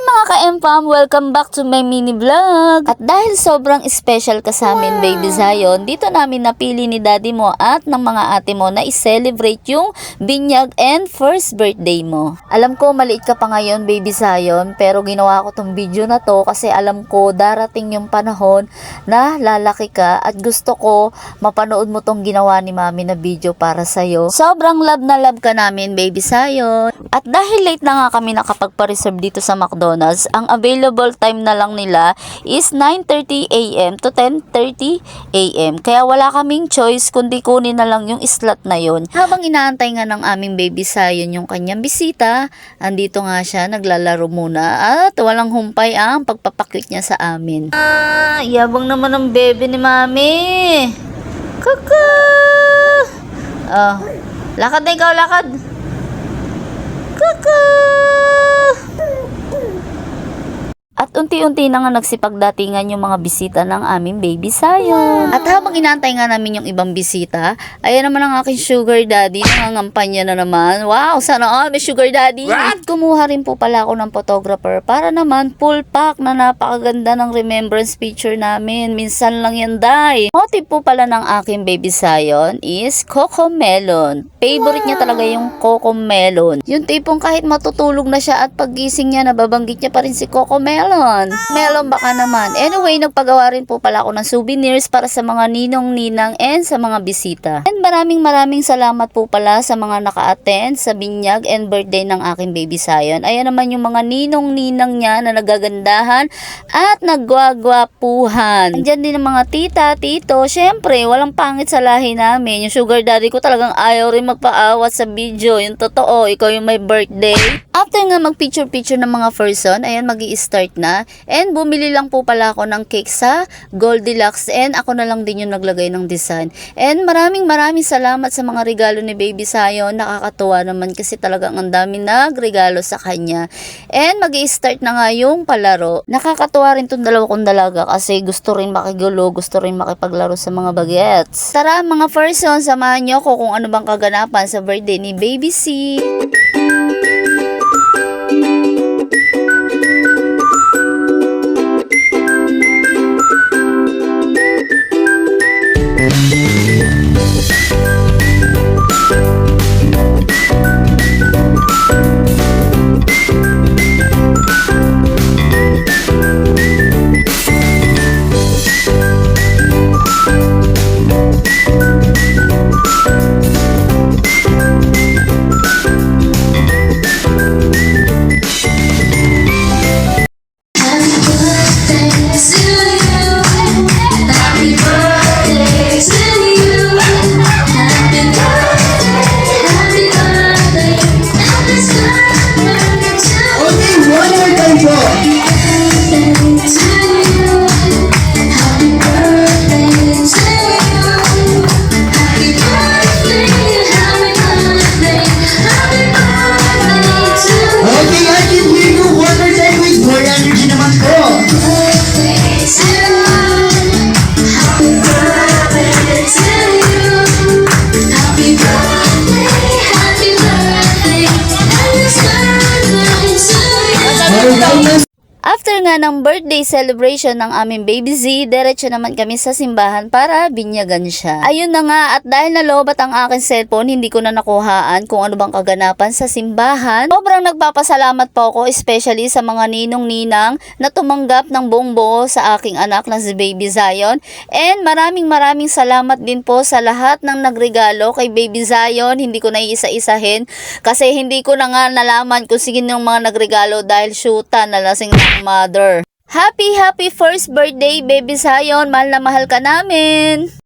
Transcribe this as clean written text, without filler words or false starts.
mga ka-empam! Welcome back to my mini vlog! At dahil sobrang special ka sa amin, baby Zion, dito namin napili ni daddy mo at ng mga ate mo na i-celebrate yung binyag and first birthday mo. Alam ko maliit ka pa ngayon, baby Zion, pero ginawa ko tong video na to kasi alam ko darating yung panahon na lalaki ka at gusto ko mapanood mo tong ginawa ni mami na video para sa'yo. Sobrang love na love ka namin, baby Zion. At dahil late na nga kami nakapagpa-reserve dito sa McDonald's, ang available time na lang nila is 9:30 AM to 10:30 AM. Kaya wala kaming choice kundi kunin na lang yung slot na yon. Habang inaantay nga ng aming baby Zion yung kanyang bisita, andito nga siya, naglalaro muna at walang humpay ang pagpapakwit niya sa amin. Yabang naman ng bebe ni mami. Kaka! Lakad na ikaw, lakad. Kaka! At unti-unti na nga nagsipagdatingan yung mga bisita ng aming baby Zion. At habang inaantay nga namin yung ibang bisita, ayan naman ang aking sugar daddy, nangangampanya na naman. Wow, sana all may sugar daddy. At kumuha rin po pala ako ng photographer para naman full pack na napakaganda ng remembrance picture namin. Minsan lang yan, day. Motive po pala ng aking baby Zion is Coco Melon. Favorite niya talaga yung Coco Melon. Yung tipong kahit matutulog na siya at paggising niya, nababanggit niya pa rin si Coco Melon. Melon baka naman. Anyway, nagpagawa rin po pala ako ng souvenirs para sa mga ninong-ninang and sa mga bisita. And maraming salamat po pala sa mga naka-attend sa binyag and birthday ng aking baby Zion. Ayan naman yung mga ninong-ninang niya na nagagandahan at nagwagwapuhan. Andiyan din ang mga tita, tito. Syempre, walang pangit sa lahi namin. Yung sugar daddy ko talagang ayaw rin magpaawat sa video. Yung totoo, ikaw yung may birthday. After nga mag-picture-picture ng mga person, ayan, magi-start na. And bumili lang po pala ako ng cake sa Goldilocks and ako na lang din yung naglagay ng design. And maraming salamat sa mga regalo ni baby Zion. Nakakatuwa naman kasi talagang ang dami nagregalo sa kanya. And magi-start na nga yung palaro. Nakakatuwa rin tong dalawa kong dalaga kasi gusto rin makigulo, gusto rin makipaglaro sa mga bagets. Tara mga person, samahan nyo ko kung ano bang kaganapan sa birthday ni baby C. After nga ng birthday celebration ng aming baby Z, diretso naman kami sa simbahan para binyagan siya. Ayun na nga, at dahil nalobat ang aking cellphone, hindi ko na nakuhaan kung ano bang kaganapan sa simbahan. Sobrang nagpapasalamat po ako, especially sa mga ninong-ninang na tumanggap ng buong buo sa aking anak na si baby Zion. And maraming salamat din po sa lahat ng nagregalo kay baby Zion. Hindi ko na iisa-isahin kasi hindi ko na nga nalaman kung sino yung mga nagregalo dahil shoota na lasing ng mother. Happy first birthday, baby Zion. Mahal na mahal ka namin.